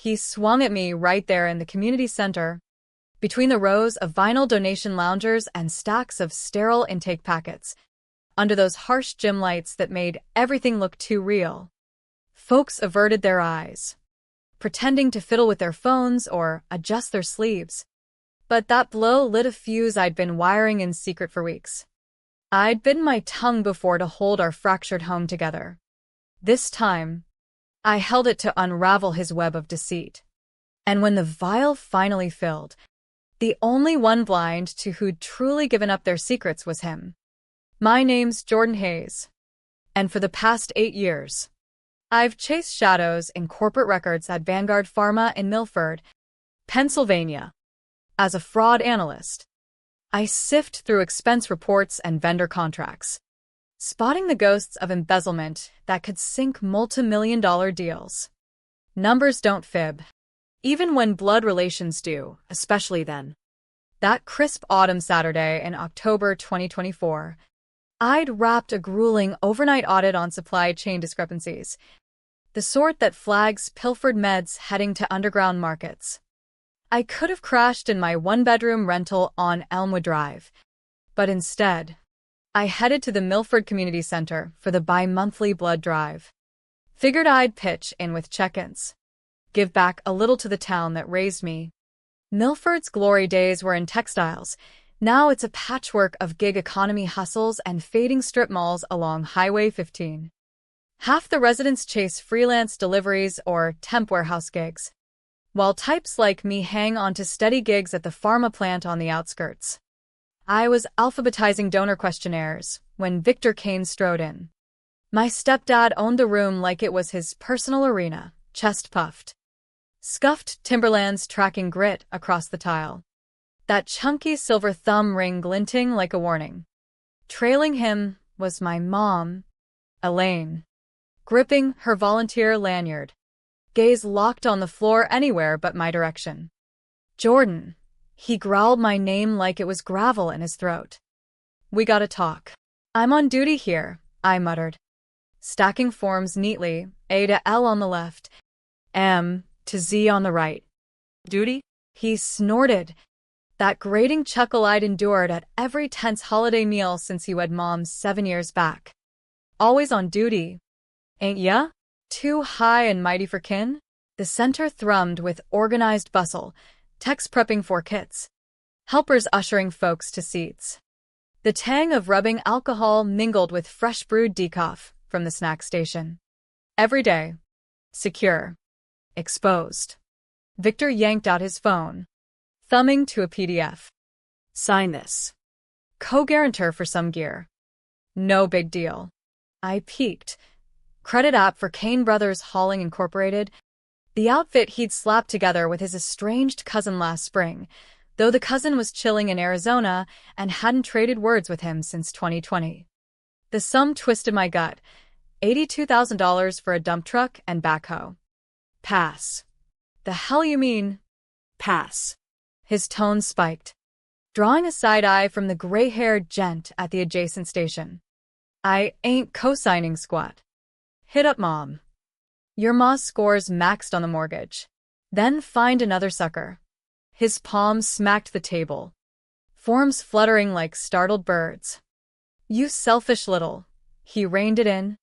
He swung at me right there in the community center, between the rows of vinyl donation loungers and stacks of sterile intake packets, under those harsh gym lights that made everything look too real. Folks averted their eyes, pretending to fiddle with their phones or adjust their sleeves. But that blow lit a fuse I'd been wiring in secret for weeks. I'd bitten my tongue before to hold our fractured home together. This time, I held it to unravel his web of deceit. And when the vial finally filled, the only one blind to who'd truly given up their secrets was him. My name's Jordan Hayes, and for the past 8 years, I've chased shadows in corporate records at Vanguard Pharma in Milford, Pennsylvania. As a fraud analyst, I sift through expense reports and vendor contracts, spotting the ghosts of embezzlement that could sink multi-million-dollar deals. Numbers don't fib, even when blood relations do, especially then. That crisp autumn Saturday in October 2024, I'd wrapped a grueling overnight audit on supply chain discrepancies, the sort that flags pilfered meds heading to underground markets. I could have crashed in my one-bedroom rental on Elmwood Drive, but instead, I headed to the Milford Community Center for the bi-monthly blood drive. Figured I'd pitch in with check-ins, give back a little to the town that raised me. Milford's glory days were in textiles. Now it's a patchwork of gig economy hustles and fading strip malls along Highway 15. Half the residents chase freelance deliveries or temp warehouse gigs, while types like me hang on to steady gigs at the pharma plant on the outskirts. I was alphabetizing donor questionnaires when Victor Kane strode in. My stepdad owned the room like it was his personal arena, chest puffed, scuffed Timberlands tracking grit across the tile, that chunky silver thumb ring glinting like a warning. Trailing him was my mom, Elaine, gripping her volunteer lanyard, gaze locked on the floor anywhere but my direction. Jordan. He growled my name like it was gravel in his throat. We gotta talk. I'm on duty here, I muttered, stacking forms neatly, A to L on the left, M to Z on the right. Duty? He snorted, that grating chuckle I'd endured at every tense holiday meal since you had Mom's 7 years back. Always on duty, ain't ya? Too high and mighty for kin? The center thrummed with organized bustle, techs prepping for kits, helpers ushering folks to seats. The tang of rubbing alcohol mingled with fresh brewed decaf from the snack station. Every day. Secure. Exposed. Victor yanked out his phone, thumbing to a PDF. Sign this. Co-guarantor for some gear. No big deal. I peeked. Credit app for Kane Brothers Hauling Incorporated, the outfit he'd slapped together with his estranged cousin last spring, though the cousin was chilling in Arizona and hadn't traded words with him since 2020. The sum twisted my gut. $82,000 for a dump truck and backhoe. Pass. The hell you mean? Pass. His tone spiked, drawing a side eye from the gray-haired gent at the adjacent station. I ain't co-signing squat. Hit up Mom. Your ma's score's maxed on the mortgage. Then find another sucker. His palm smacked the table, forms fluttering like startled birds. You selfish little. He reined it in,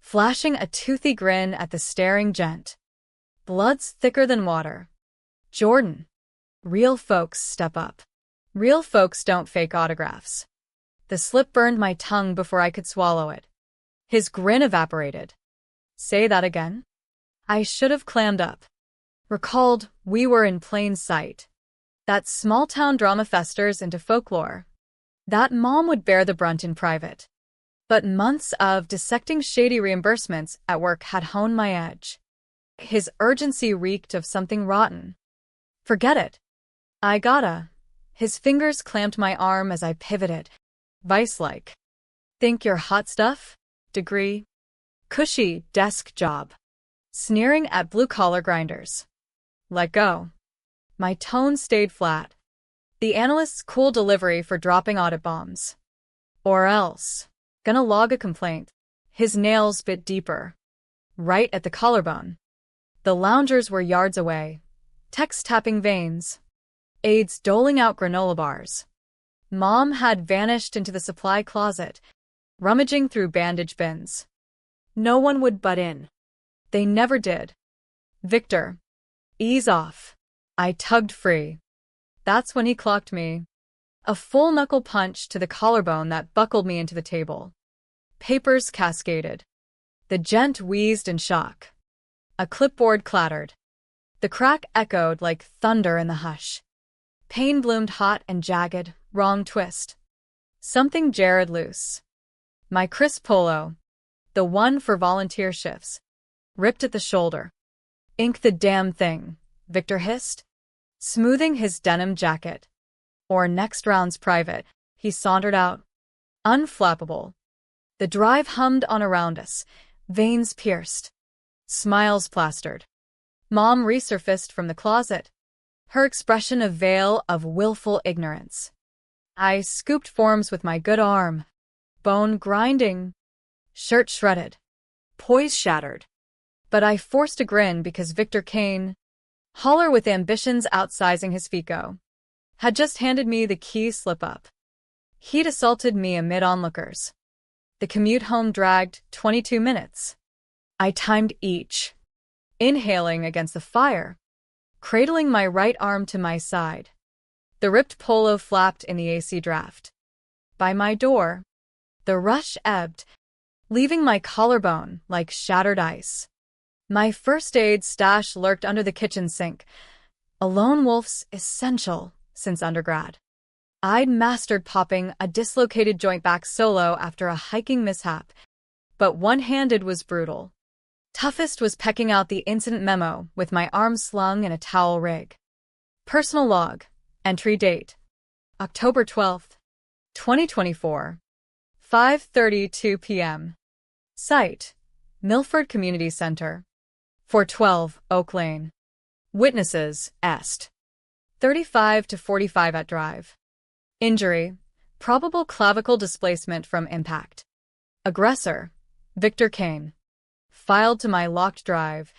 flashing a toothy grin at the staring gent. Blood's thicker than water. Jordan. Real folks step up. Real folks don't fake autographs. The slip burned my tongue before I could swallow it. His grin evaporated. Say that again? I should have clammed up. Recalled, we were in plain sight. That small-town drama festers into folklore. That Mom would bear the brunt in private. But months of dissecting shady reimbursements at work had honed my edge. His urgency reeked of something rotten. Forget it. I gotta. His fingers clamped my arm as I pivoted, vice-like. Think you're hot stuff? Degree? Cushy desk job. Sneering at blue-collar grinders. Let go. My tone stayed flat. The analyst's cool delivery for dropping audit bombs. Or else. Gonna log a complaint. His nails bit deeper. Right at the collarbone. The loungers were yards away, techs tapping veins, aides doling out granola bars. Mom had vanished into the supply closet, rummaging through bandage bins. No one would butt in. They never did. Victor, ease off. I tugged free. That's when he clocked me. A full knuckle punch to the collarbone that buckled me into the table. Papers cascaded. The gent wheezed in shock. A clipboard clattered. The crack echoed like thunder in the hush. Pain bloomed hot and jagged, wrong twist. Something jarred loose. My crisp polo, the one for volunteer shifts, ripped at the shoulder. Ink the damn thing, Victor hissed, smoothing his denim jacket. Or next round's private, he sauntered out. Unflappable. The drive hummed on around us, veins pierced, smiles plastered. Mom resurfaced from the closet, her expression a veil of willful ignorance. I scooped forms with my good arm, bone grinding, shirt shredded, poise shattered. But I forced a grin because Victor Kane, holler with ambitions outsizing his FICO, had just handed me the key slip-up. He'd assaulted me amid onlookers. The commute home dragged 22 minutes. I timed each, inhaling against the fire, cradling my right arm to my side. The ripped polo flapped in the AC draft. By my door, the rush ebbed, leaving my collarbone like shattered ice. My first aid stash lurked under the kitchen sink, a lone wolf's essential since undergrad. I'd mastered popping a dislocated joint back solo after a hiking mishap, but one-handed was brutal. Toughest was pecking out the incident memo with my arm slung in a towel rig. Personal log, entry date, October 12th, 2024, 5:32 p.m. Site, Milford Community Center, 412 Oak Lane. Witnesses, Est. 35 to 45 at drive. Injury, probable clavicle displacement from impact. Aggressor, Victor Kane. Filed to my locked drive,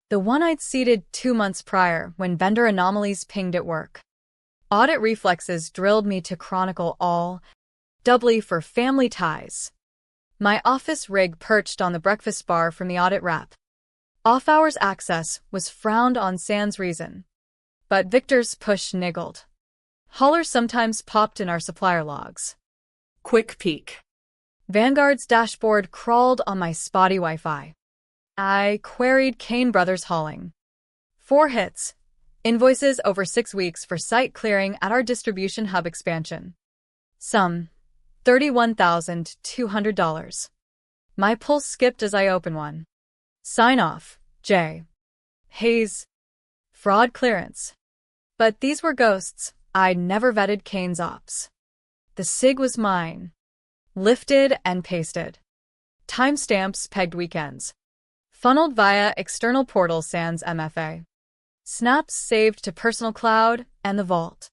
the one I'd seeded 2 months prior when vendor anomalies pinged at work. Audit reflexes drilled me to chronicle all, doubly for family ties. My office rig perched on the breakfast bar from the audit wrap. Off-hours access was frowned on sans reason. But Victor's push niggled. Hollers sometimes popped in our supplier logs. Quick peek. Vanguard's dashboard crawled on my spotty Wi-Fi. I queried Kane Brothers Hauling. 4 hits. Invoices over 6 weeks for site clearing at our distribution hub expansion. Sum, $31,200. My pulse skipped as I opened one. Sign off, J. Hayes. Fraud clearance. But these were ghosts. I'd never vetted Kane's ops. The SIG was mine. Lifted and pasted. Timestamps pegged weekends. Funneled via external portal sans MFA. Snaps saved to personal cloud and the vault.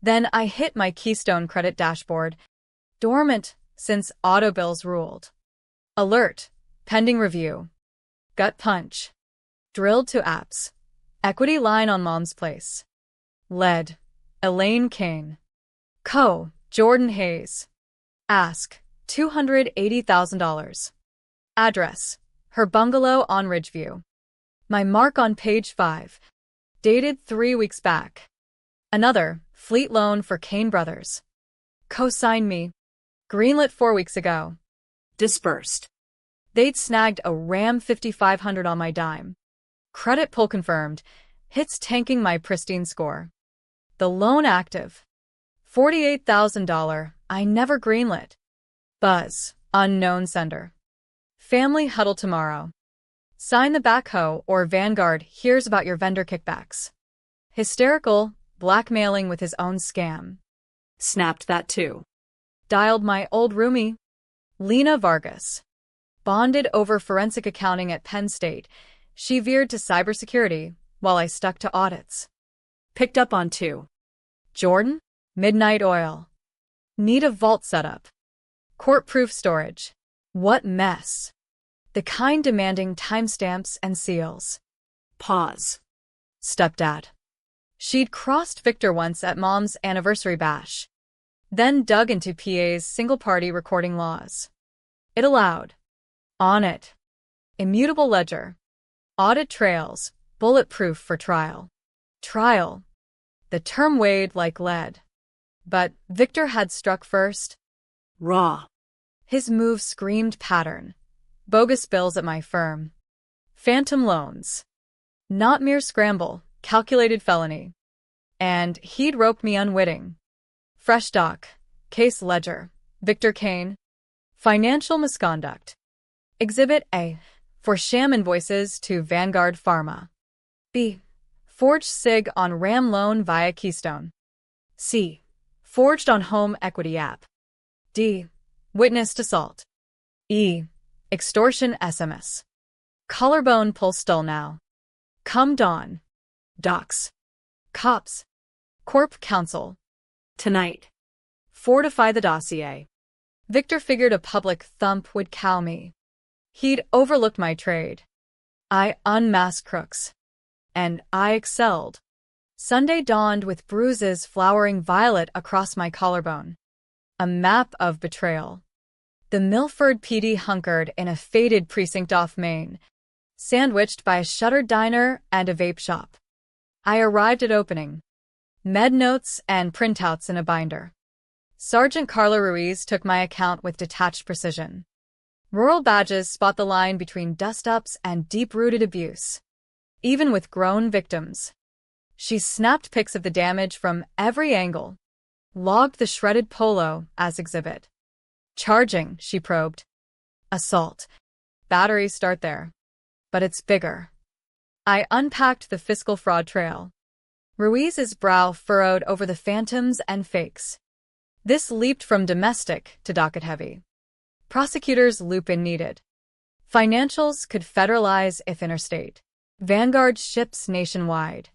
Then I hit my Keystone credit dashboard. Dormant since auto bills ruled. Alert. Pending review. Gut punch. Drilled to apps. Equity line on Mom's Place. Lead. Elaine Kane. Co. Jordan Hayes. Ask. $280,000. Address. Her bungalow on Ridgeview. My mark on page 5. Dated 3 weeks back. Another, fleet loan for Kane Brothers. Co-signed me. Greenlit 4 weeks ago. Dispersed. They'd snagged a Ram 5500 on my dime. Credit pull confirmed. Hits tanking my pristine score. The loan active. $48,000. I never greenlit. Buzz. Unknown sender. Family huddle tomorrow. Sign the backhoe or Vanguard hears about your vendor kickbacks. Hysterical, blackmailing with his own scam. Snapped that too. Dialed my old roomie, Lena Vargas. Bonded over forensic accounting at Penn State. She veered to cybersecurity while I stuck to audits. Picked up on 2. Jordan? Midnight oil. Need a vault setup. Court-proof storage. What mess. The kind demanding timestamps and seals. Pause. Stepdad. She'd crossed Victor once at Mom's anniversary bash, then dug into PA's single-party recording laws. It allowed. On it. Immutable ledger. Audit trails. Bulletproof for trial. Trial. The term weighed like lead. But Victor had struck first. Raw. His move screamed pattern. Bogus bills at my firm. Phantom loans. Not mere scramble, calculated felony. And he'd roped me unwitting. Fresh doc. Case ledger. Victor Kane. Financial misconduct. Exhibit A. For sham invoices to Vanguard Pharma. B. Forged SIG on RAM loan via Keystone. C. Forged on home equity app. D. Witnessed assault. E. Extortion SMS. Collarbone pull stole now. Come dawn. Docs. Cops. Corp counsel. Tonight. Fortify the dossier. Victor figured a public thump would cow me. He'd overlooked my trade. I unmasked crooks. And I excelled. Sunday dawned with bruises flowering violet across my collarbone. A map of betrayal. The Milford PD hunkered in a faded precinct off Main, sandwiched by a shuttered diner and a vape shop. I arrived at opening. Med notes and printouts in a binder. Sergeant Carla Ruiz took my account with detached precision. Rural badges spot the line between dust-ups and deep-rooted abuse. Even with grown victims. She snapped pics of the damage from every angle. Logged the shredded polo as exhibit. Charging, she probed. Assault. Batteries start there. But it's bigger. I unpacked the fiscal fraud trail. Ruiz's brow furrowed over the phantoms and fakes. This leaped from domestic to docket heavy. Prosecutors loop in needed. Financials could federalize if interstate. Vanguard ships nationwide.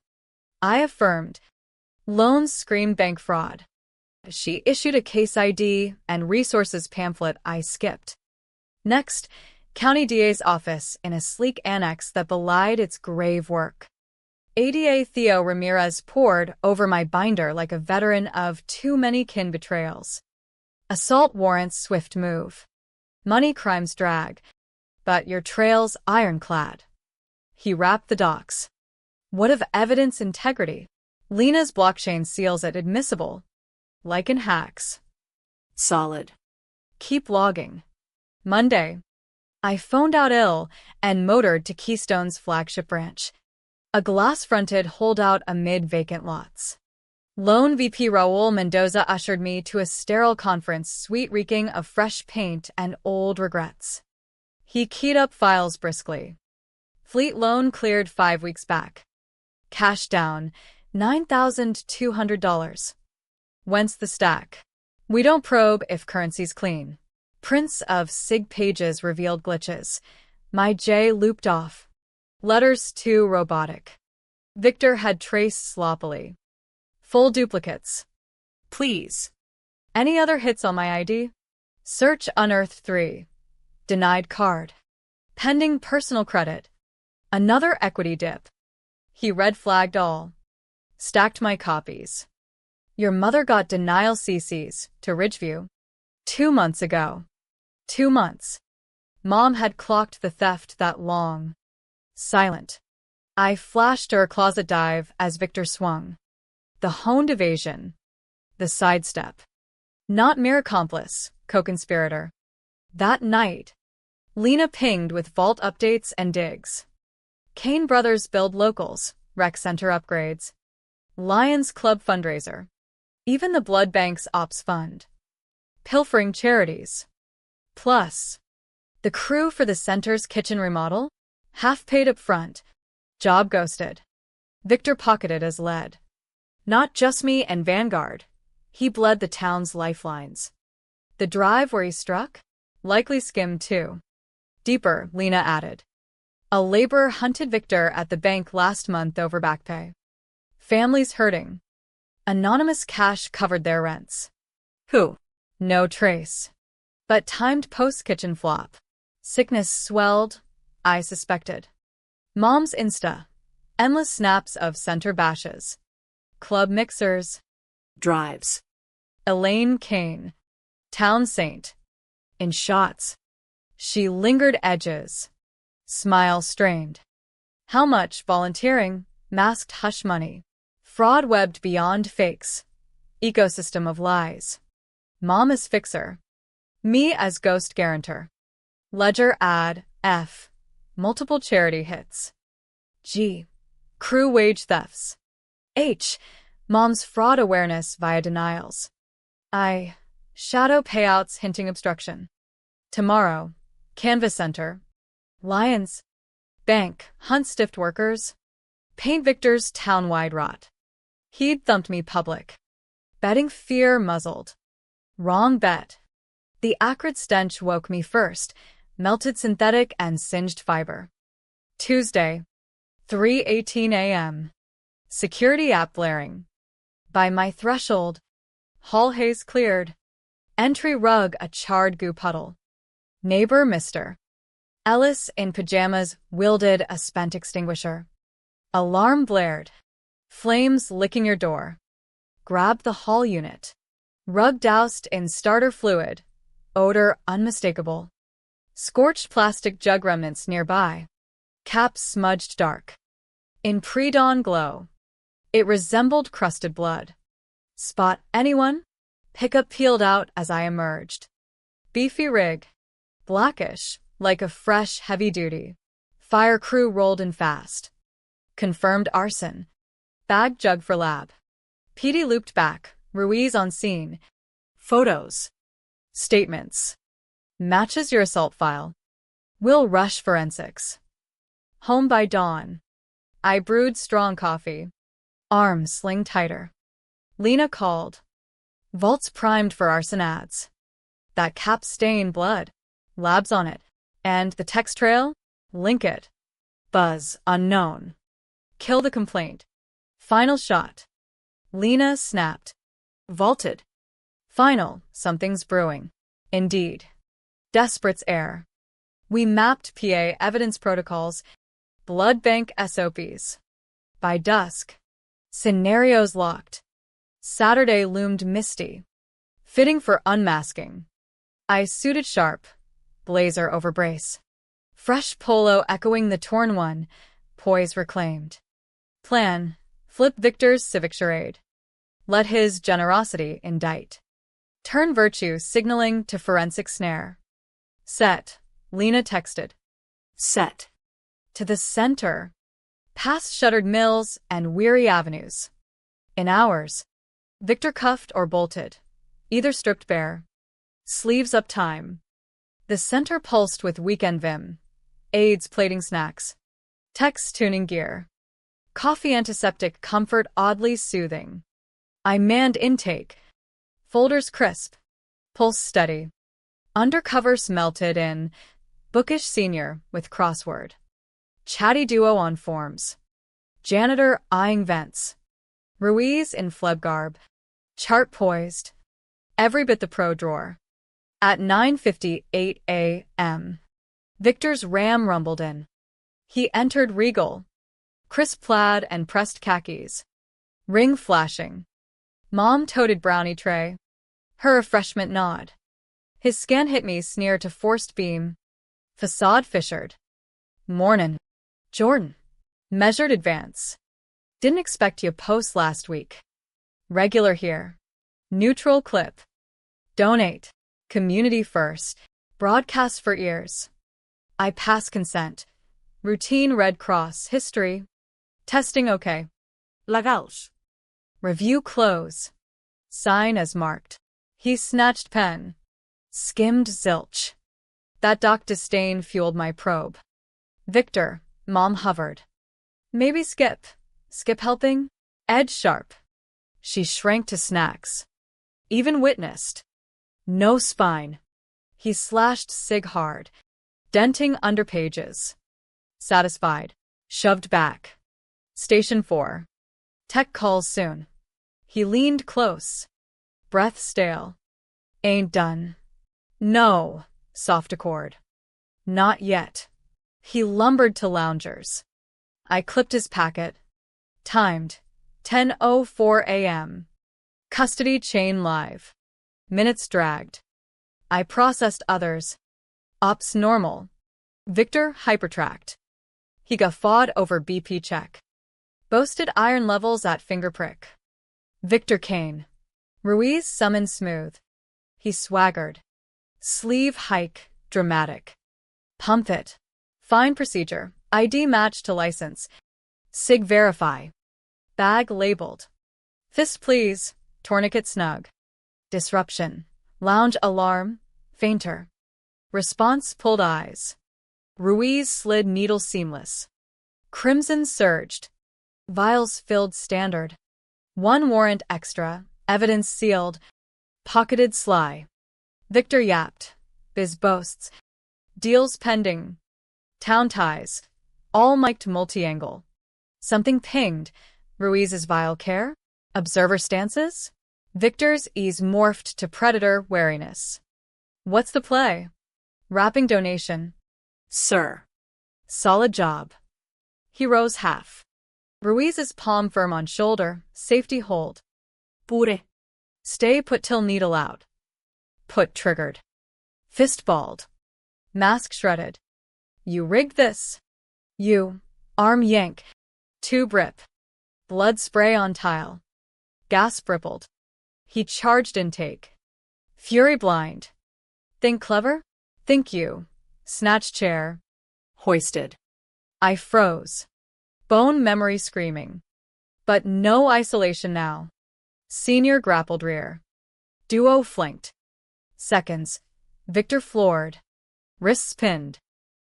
I affirmed. Loans screamed bank fraud. She issued a case ID and resources pamphlet I skipped. Next, County DA's office in a sleek annex that belied its grave work. ADA Theo Ramirez pored over my binder like a veteran of too many kin betrayals. Assault warrants swift move. Money crimes drag. But your trail's ironclad. He wrapped the docs. What of evidence integrity? Lena's blockchain seals it admissible. Like in hacks. Solid. Keep logging. Monday. I phoned out ill and motored to Keystone's flagship branch. A glass-fronted holdout amid vacant lots. Lone VP Raul Mendoza ushered me to a sterile conference suite reeking of fresh paint and old regrets. He keyed up files briskly. Fleet loan cleared 5 weeks back. Cash down, $9,200. Whence the stack? We don't probe if currency's clean. Prints of SIG pages revealed glitches. My J looped off. Letters too robotic. Victor had traced sloppily. Full duplicates. Please. Any other hits on my ID? Search unearthed 3. Denied card. Pending personal credit. Another equity dip. He red-flagged all. Stacked my copies. Your mother got denial CCs to Ridgeview. 2 months ago. 2 months. Mom had clocked the theft that long. Silent. I flashed her closet dive as Victor swung. The honed evasion. The sidestep. Not mere accomplice, co-conspirator. That night, Lena pinged with vault updates and digs. Kane Brothers build locals, rec center upgrades. Lions Club fundraiser. Even the Blood Bank's ops fund. Pilfering charities. Plus, the crew for the center's kitchen remodel? Half paid up front. Job ghosted. Victor pocketed as lead. Not just me and Vanguard. He bled the town's lifelines. The drive where he struck? Likely skimmed too. Deeper, Lena added. A laborer hunted Victor at the bank last month over back pay. Families hurting. Anonymous cash covered their rents. Who? No trace. But timed post-kitchen flop. Sickness swelled, I suspected. Mom's Insta. Endless snaps of center bashes. Club mixers. Drives. Elaine Kane. Town saint. In shots. She lingered edges. Smile strained. How much volunteering, masked hush money. Fraud webbed beyond fakes. Ecosystem of lies. Mom as fixer. Me as ghost guarantor. Ledger ad, F. Multiple charity hits. G. Crew wage thefts. H. Mom's fraud awareness via denials. I. Shadow payouts hinting obstruction. Tomorrow. Canvas Center. Lions. Bank. Hunt stiffed workers. Paint Victor's town-wide rot. He'd thumped me public. Betting fear muzzled. Wrong bet. The acrid stench woke me first, melted synthetic and singed fiber. Tuesday. 3:18 a.m. Security app blaring. By my threshold. Hall haze cleared. Entry rug a charred goo puddle. Neighbor Mr. Ellis in pajamas wielded a spent extinguisher. Alarm blared. Flames licking your door. Grabbed the hall unit. Rug doused in starter fluid. Odor unmistakable. Scorched plastic jug remnants nearby. Cap smudged dark. In pre-dawn glow. It resembled crusted blood. Spot anyone? Pickup peeled out as I emerged. Beefy rig. Blackish, like a fresh heavy-duty. Fire crew rolled in fast. Confirmed arson. Bag jug for lab. PD looped back, Ruiz on scene. Photos. Statements. Matches your assault file. Will rush forensics. Home by dawn. I brewed strong coffee. Arms sling tighter. Lena called. Vaults primed for arson ads. That cap stain blood. Labs on it. And the text trail? Link it. Buzz unknown. Kill the complaint. Final shot. Lena snapped. Vaulted. Final, something's brewing. Indeed. Desperate's air. We mapped PA evidence protocols, blood bank SOPs. By dusk. Scenarios locked. Saturday loomed misty. Fitting for unmasking. I suited sharp. Blazer over brace. Fresh polo echoing the torn one. Poise reclaimed. Plan. Flip Victor's civic charade. Let his generosity indict. Turn virtue signaling to forensic snare. Set. Lena texted. Set. To the center. Past shuttered mills and weary avenues. In hours. Victor cuffed or bolted. Either stripped bare. Sleeves up time. The center pulsed with weekend vim. Aides plating snacks. Text tuning gear. Coffee antiseptic comfort oddly soothing. I manned intake. Folders crisp. Pulse steady. Undercover smelted in. Bookish senior with crossword. Chatty duo on forms. Janitor eyeing vents. Ruiz in fleb garb. Chart poised. Every bit the pro drawer. At 9:58 a.m. Victor's ram rumbled in. He entered regal. Crisp plaid and pressed khakis. Ring flashing. Mom toted brownie tray. Her refreshment nod. His scan hit me sneer to forced beam. Facade fissured. Mornin'. Jordan. Measured advance. Didn't expect you post last week. Regular here. Neutral clip. Donate. Community first. Broadcast for ears. I pass consent. Routine Red Cross history. Testing okay. Legals. Review close. Sign as marked. He snatched pen. Skimmed zilch. That doc disdain fueled my probe. Victor, Mom hovered. Maybe skip. Skip helping? Edge sharp. She shrank to snacks. Even witnessed. No spine. He slashed sig hard, denting under pages. Satisfied. Shoved back. Station 4. Tech calls soon. He leaned close. Breath stale. Ain't done. No. Soft accord. Not yet. He lumbered to loungers. I clipped his packet. Timed. 10:04 a.m. Custody chain live. Minutes dragged. I processed others. Ops normal. Victor hypertracked. He guffawed over BP check. Boasted iron levels at finger prick. Victor Kane. Ruiz summoned smooth. He swaggered. Sleeve hike, dramatic. Pump it. Fine procedure. ID match to license. SIG verify. Bag labeled. Fist please. Tourniquet snug. Disruption. Lounge alarm. Fainter. Response pulled eyes. Ruiz slid needle seamless. Crimson surged. Vials filled standard. One warrant extra. Evidence sealed. Pocketed sly. Victor yapped. Biz boasts. Deals pending. Town ties. All mic'd multi-angle. Something pinged. Ruiz's vial care? Observer stances? Victor's ease morphed to predator wariness. What's the play? Wrapping donation. Sir. Solid job. He rose half. Ruiz's palm firm on shoulder, safety hold. Pure. Stay put till needle out. Put triggered. Fist balled. Mask shredded. You rigged this. You. Arm yank. Tube rip. Blood spray on tile. Gasp rippled. He charged intake. Fury blind. Think clever? Think you. Snatch chair. Hoisted. I froze. Bone memory screaming. But no isolation now. Senior grappled rear. Duo flanked. Seconds. Victor floored. Wrists pinned.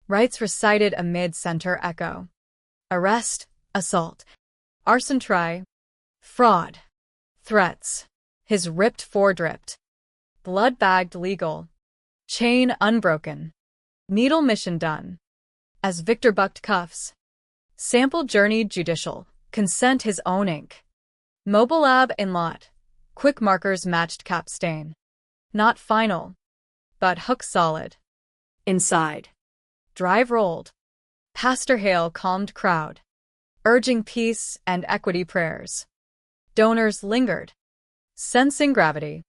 Rights recited amid center echo. Arrest. Assault. Arson try. Fraud. Threats. His ripped fore-dripped. Blood bagged legal. Chain unbroken. Needle mission done. As Victor bucked cuffs. Sample journeyed judicial. Consent his own ink. Mobile lab in lot. Quick markers matched cap stain. Not final. But hook solid. Inside. Drive rolled. Pastor Hale calmed crowd. Urging peace and equity prayers. Donors lingered. Sensing gravity.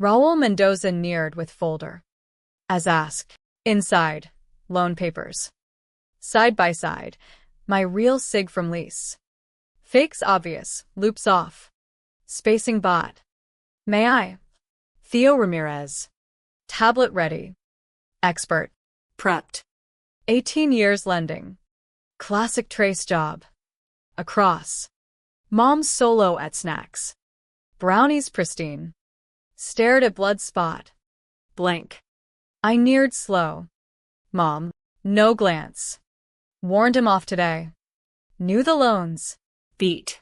Raul Mendoza neared with folder. As asked. Inside. Loan papers. Side by side. My real SIG from lease. Fakes obvious. Loops off. Spacing bot. May I? Theo Ramirez. Tablet ready. Expert. Prepped. 18 years lending. Classic trace job. Across. Mom's solo at snacks. Brownies pristine. Stared at blood spot. Blank. I neared slow. Mom. No glance. Warned him off today. Knew the loans. Beat.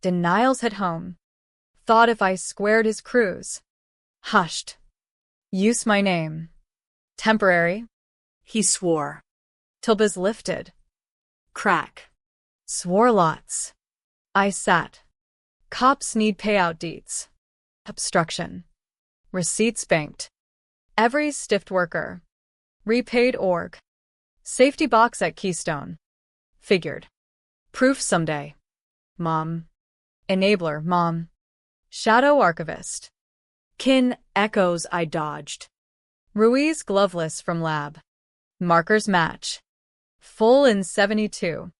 Denials hit home. Thought if I squared his cruise. Hushed. Use my name. Temporary. He swore. Till biz lifted. Crack. Swore lots. I sat. Cops need payout deeds. Obstruction. Receipts banked. Every stiffed worker. Repaid org. Safety box at Keystone. Figured. Proof someday. Mom. Enabler, mom. Shadow archivist. Kin echoes I dodged. Ruiz gloveless from lab. Markers match. Full in 72.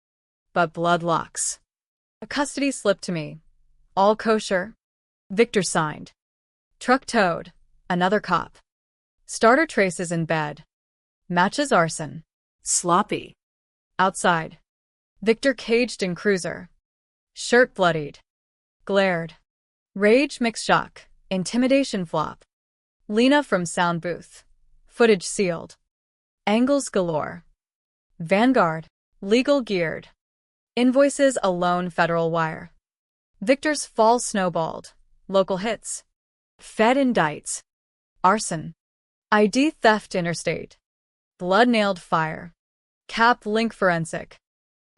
But blood locks. A custody slip to me. All kosher. Victor signed. Truck towed. Another cop. Starter traces in bed. Matches arson. Sloppy. Outside. Victor caged in cruiser. Shirt bloodied. Glared. Rage mix shock. Intimidation flop. Lena from sound booth. Footage sealed. Angles galore. Vanguard. Legal geared. Invoices alone federal wire. Victor's fall snowballed. Local hits. Fed indicts. Arson. ID theft interstate. Blood nailed fire. Cap link forensic.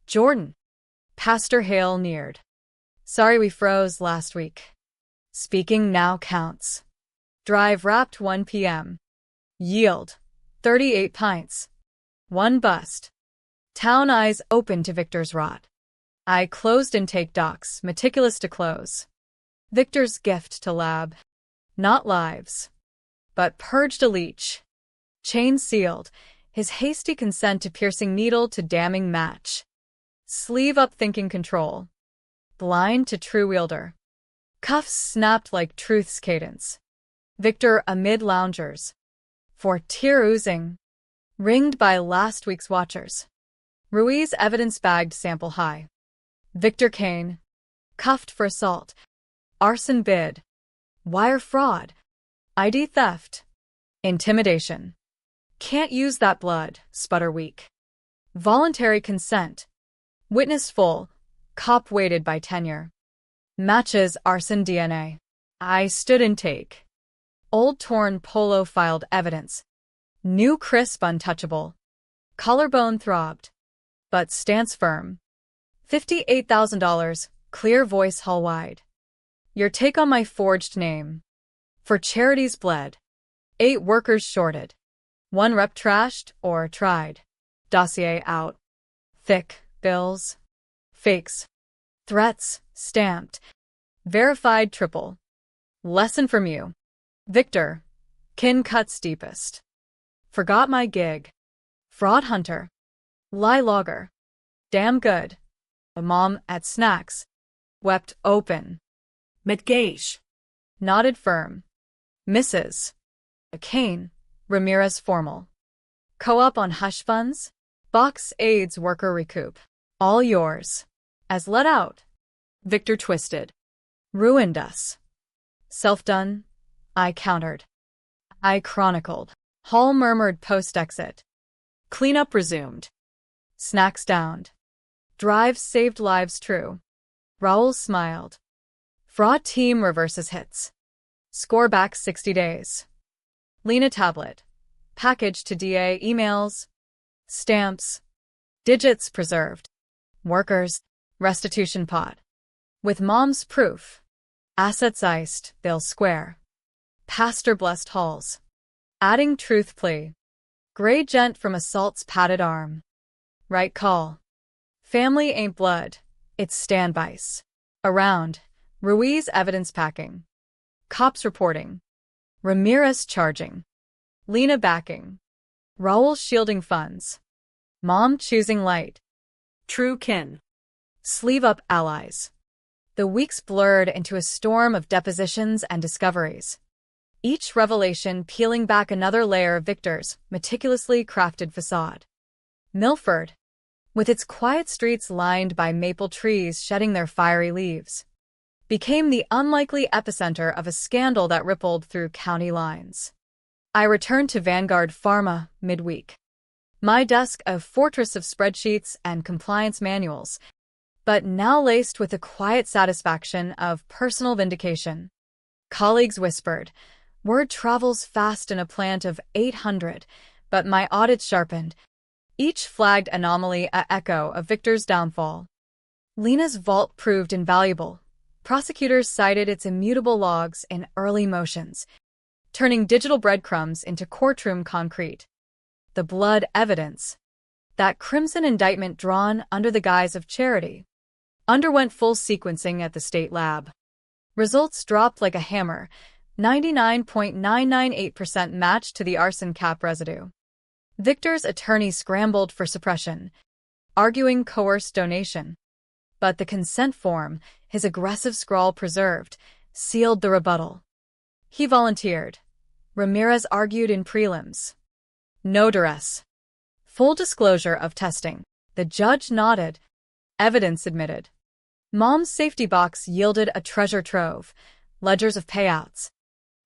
Jordan. Pastor Hale neared. Sorry we froze last week. Speaking now counts. Drive wrapped 1 p.m. Yield. 38 pints. 1 bust. Town eyes open to Victor's rot. I closed intake docs, meticulous to close. Victor's gift to lab. Not lives, but purged a leech. Chain sealed, his hasty consent to piercing needle to damning match. Sleeve up thinking control. Blind to true wielder. Cuffs snapped like truth's cadence. Victor amid loungers. For tear oozing. Ringed by last week's watchers. Ruiz evidence-bagged sample high. Victor Kane. Cuffed for assault. Arson bid. Wire fraud. ID theft. Intimidation. Can't use that blood, sputter weak. Voluntary consent. Witness full. Cop weighted by tenure. Matches arson DNA. I stood intake. Old torn polo filed evidence. New crisp untouchable. Collarbone throbbed. But stance firm. $58,000, clear voice hall wide. Your take on my forged name. For charities bled. 8 workers shorted. 1 rep trashed or tried. Dossier out. Thick bills. Fakes. Threats stamped. Verified triple. Lesson from you. Victor. Kin cuts deepest. Forgot my gig. Fraud hunter. Lie logger. Damn good. A mom at snacks. Wept open. Metgage. Nodded firm. Mrs. A Kane. Ramirez formal. Co-op on hush funds. Box aids worker recoup. All yours. As let out. Victor twisted. Ruined us. Self-done. I countered. I chronicled. Hall murmured post-exit. Cleanup resumed. Snacks downed. Drives saved lives true. Raoul smiled. Fraud team reverses hits. Score back 60 days. Lena tablet. Package to DA emails. Stamps. Digits preserved. Workers. Restitution pot. With mom's proof. Assets iced, they'll square. Pastor blessed halls. Adding truth plea. Gray gent from assault's padded arm. Right call. Family ain't blood, it's standbys. Around. Ruiz evidence packing. Cops reporting. Ramirez charging. Lena backing. Raoul shielding funds. Mom choosing light. True kin. Sleeve up allies. The weeks blurred into a storm of depositions and discoveries. Each revelation peeling back another layer of Victor's meticulously crafted facade. Milford, with its quiet streets lined by maple trees shedding their fiery leaves, became the unlikely epicenter of a scandal that rippled through county lines. I returned to Vanguard Pharma midweek. My desk a fortress of spreadsheets and compliance manuals, but now laced with the quiet satisfaction of personal vindication. Colleagues whispered, word travels fast in a plant of 800, but my audits sharpened. Each flagged anomaly a echo of Victor's downfall. Lena's vault proved invaluable. Prosecutors cited its immutable logs in early motions, turning digital breadcrumbs into courtroom concrete. The blood evidence, that crimson indictment drawn under the guise of charity, underwent full sequencing at the state lab. Results dropped like a hammer, 99.998% matched to the arson cap residue. Victor's attorney scrambled for suppression, arguing coerced donation. But the consent form, his aggressive scrawl preserved, sealed the rebuttal. He volunteered. Ramirez argued in prelims. No duress. Full disclosure of testing. The judge nodded. Evidence admitted. Mom's safety box yielded a treasure trove, ledgers of payouts,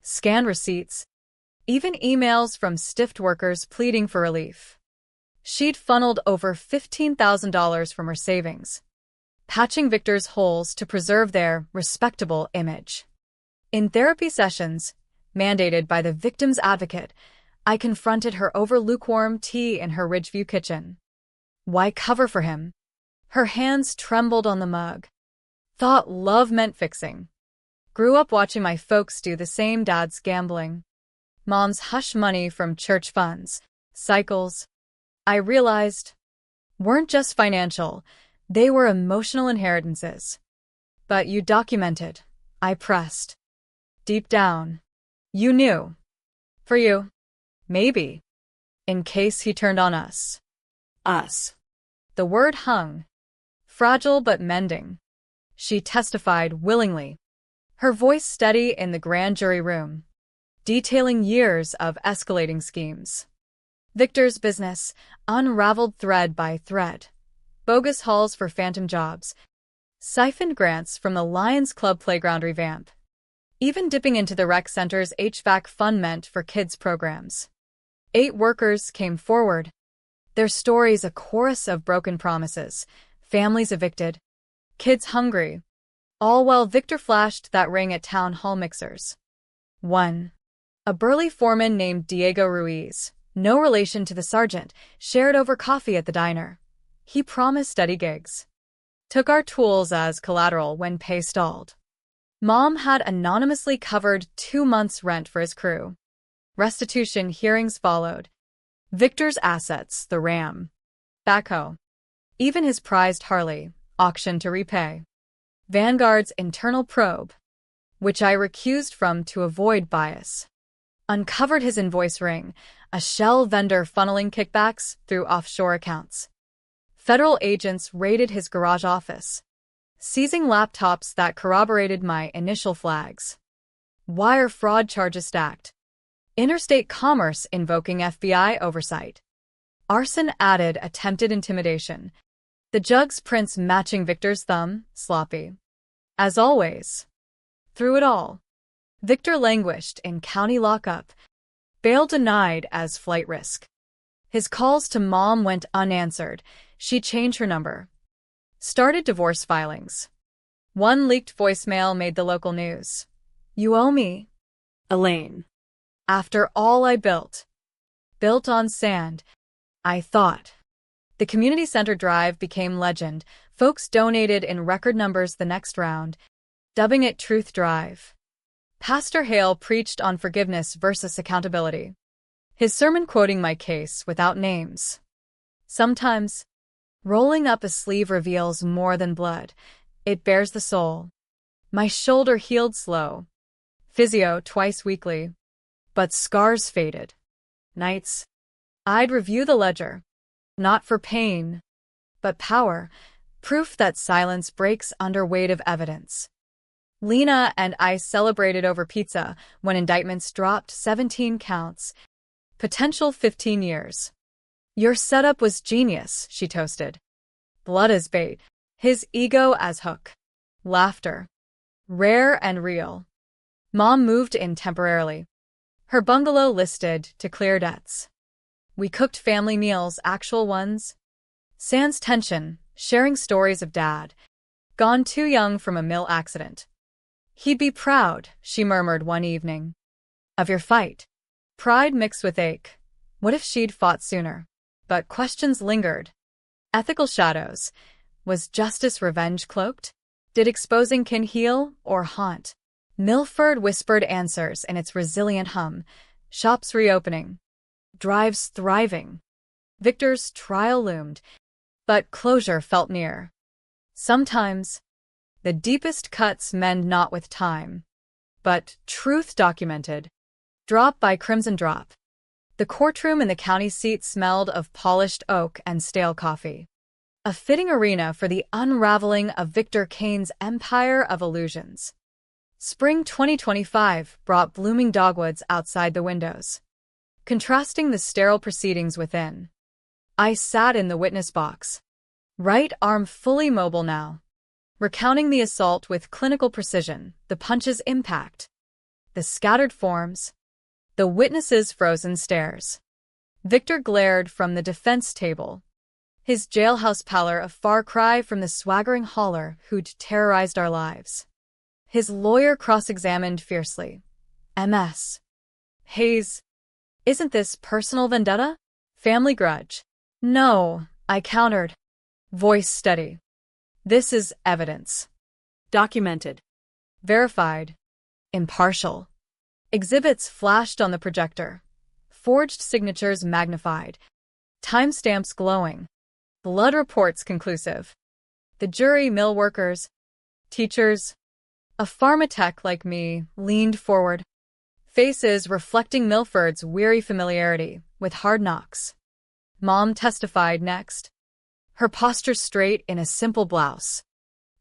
scanned receipts, even emails from stiffed workers pleading for relief. She'd funneled over $15,000 from her savings, patching Victor's holes to preserve their respectable image. In therapy sessions, mandated by the victim's advocate, I confronted her over lukewarm tea in her Ridgeview kitchen. Why cover for him? Her hands trembled on the mug. Thought love meant fixing. Grew up watching my folks do the same, dad's gambling. Mom's hush money from church funds, cycles. I realized weren't just financial, they were emotional inheritances. But you documented. I pressed. Deep down. You knew. For you. Maybe. In case he turned on us. Us. The word hung. Fragile but mending. She testified willingly. Her voice steady in the grand jury room, detailing years of escalating schemes. Victor's business, unraveled thread by thread. Bogus hauls for phantom jobs. Siphoned grants from the Lions Club playground revamp. Even dipping into the rec center's HVAC fund meant for kids' programs. 8 workers came forward. Their stories a chorus of broken promises, families evicted, kids hungry, all while Victor flashed that ring at town hall mixers. 1. A burly foreman named Diego Ruiz, no relation to the sergeant, shared over coffee at the diner. He promised steady gigs. Took our tools as collateral when pay stalled. Mom had anonymously covered 2 months' rent for his crew. Restitution hearings followed. Victor's assets, the Ram, backhoe, even his prized Harley, auctioned to repay. Vanguard's internal probe, which I recused from to avoid bias, uncovered his invoice ring, a shell vendor funneling kickbacks through offshore accounts. Federal agents raided his garage office, seizing laptops that corroborated my initial flags. Wire fraud charges stacked. Interstate commerce invoking FBI oversight. Arson added attempted intimidation. The jug's prints matching Victor's thumb, sloppy. As always. Through it all, Victor languished in county lockup, bail denied as flight risk. His calls to Mom went unanswered. She changed her number. Started divorce filings. One leaked voicemail made the local news. You owe me. Elaine. After all I built on sand, I thought. The community center drive became legend. Folks donated in record numbers the next round, dubbing it Truth Drive. Pastor Hale preached on forgiveness versus accountability. His sermon quoting my case without names. Sometimes, rolling up a sleeve reveals more than blood. It bears the soul. My shoulder healed slow. Physio twice weekly. But scars faded. Nights, I'd review the ledger. Not for pain, but power. Proof that silence breaks under weight of evidence. Lena and I celebrated over pizza when indictments dropped 17 counts. Potential 15 years. Your setup was genius, she toasted. Blood as bait. His ego as hook. Laughter. Rare and real. Mom moved in temporarily. Her bungalow listed to clear debts. We cooked family meals, actual ones. Sans tension, sharing stories of Dad. Gone too young from a mill accident. He'd be proud, she murmured one evening. Of your fight. Pride mixed with ache. What if she'd fought sooner? But questions lingered. Ethical shadows. Was justice revenge cloaked? Did exposing kin heal or haunt? Milford whispered answers in its resilient hum. Shops reopening. Drives thriving. Victor's trial loomed, but closure felt near. Sometimes, the deepest cuts mend not with time, but truth documented. Drop by crimson drop. The courtroom in the county seat smelled of polished oak and stale coffee. A fitting arena for the unraveling of Victor Kane's empire of illusions. Spring 2025 brought blooming dogwoods outside the windows, contrasting the sterile proceedings within. I sat in the witness box, right arm fully mobile now, recounting the assault with clinical precision, the punch's impact, the scattered forms, the witnesses' frozen stares. Victor glared from the defense table, his jailhouse pallor a far cry from the swaggering hauler who'd terrorized our lives. His lawyer cross-examined fiercely. MS. Hayes, isn't this personal vendetta? Family grudge? No, I countered. Voice steady. This is evidence. Documented. Verified. Impartial. Exhibits flashed on the projector. Forged signatures magnified. Timestamps glowing. Blood reports conclusive. The jury, mill workers, teachers, a pharmatech like me, leaned forward, faces reflecting Milford's weary familiarity with hard knocks. Mom testified next, her posture straight in a simple blouse.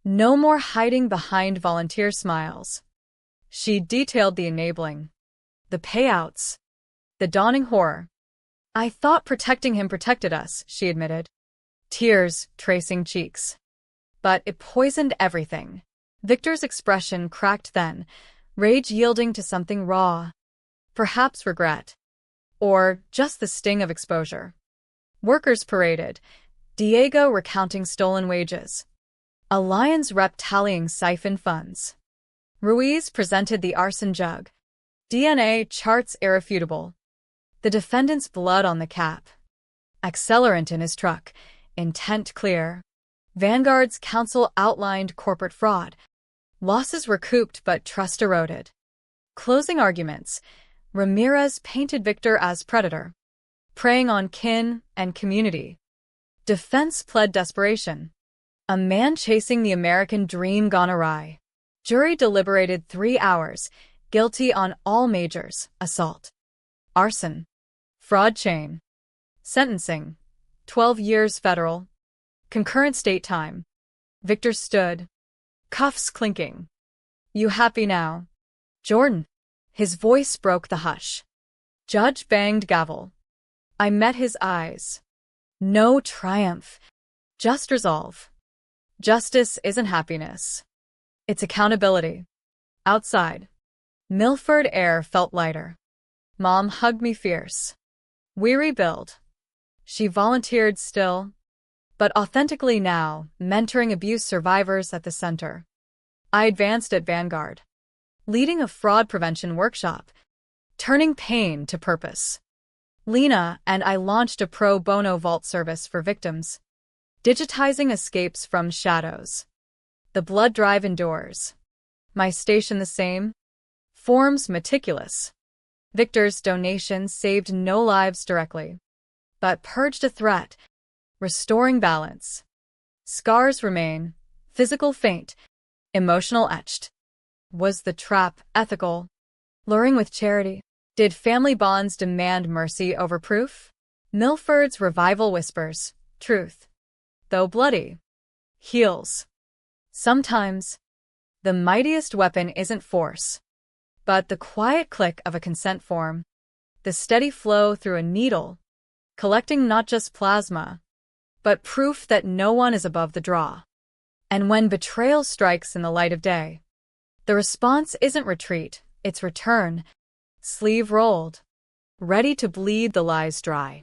No more hiding behind volunteer smiles. She detailed the enabling, the payouts, the dawning horror. I thought protecting him protected us, she admitted, tears tracing cheeks. But it poisoned everything. Victor's expression cracked then, rage yielding to something raw. Perhaps regret. Or just the sting of exposure. Workers paraded, Diego recounting stolen wages. A Lions rep tallying siphoned funds. Ruiz presented the arson jug. DNA charts irrefutable. The defendant's blood on the cap. Accelerant in his truck. Intent clear. Vanguard's counsel outlined corporate fraud. Losses recouped but trust eroded. Closing arguments. Ramirez painted Victor as predator, preying on kin and community. Defense pled desperation. A man chasing the American dream gone awry. Jury deliberated 3 hours, guilty on all majors: assault, arson, fraud chain. Sentencing, 12 years federal, concurrent state time. Victor stood, cuffs clinking. You happy now, Jordan? His voice broke the hush. Judge banged gavel. I met his eyes. No triumph, just resolve. Justice isn't happiness. It's accountability. Outside, Milford air felt lighter. Mom hugged me fierce. We rebuild. She volunteered still, but authentically now, mentoring abuse survivors at the center. I advanced at Vanguard, leading a fraud prevention workshop, turning pain to purpose. Lena and I launched a pro bono vault service for victims, digitizing escapes from shadows. The blood drive endures. My station the same. Forms meticulous. Victor's donations saved no lives directly, but purged a threat, restoring balance. Scars remain, physical faint, emotional etched. Was the trap ethical? Luring with charity? Did family bonds demand mercy over proof? Milford's revival whispers, truth, though bloody, heals. Sometimes, the mightiest weapon isn't force, but the quiet click of a consent form, the steady flow through a needle, collecting not just plasma, but proof that no one is above the draw. And when betrayal strikes in the light of day, the response isn't retreat, it's return, sleeve rolled, ready to bleed the lies dry.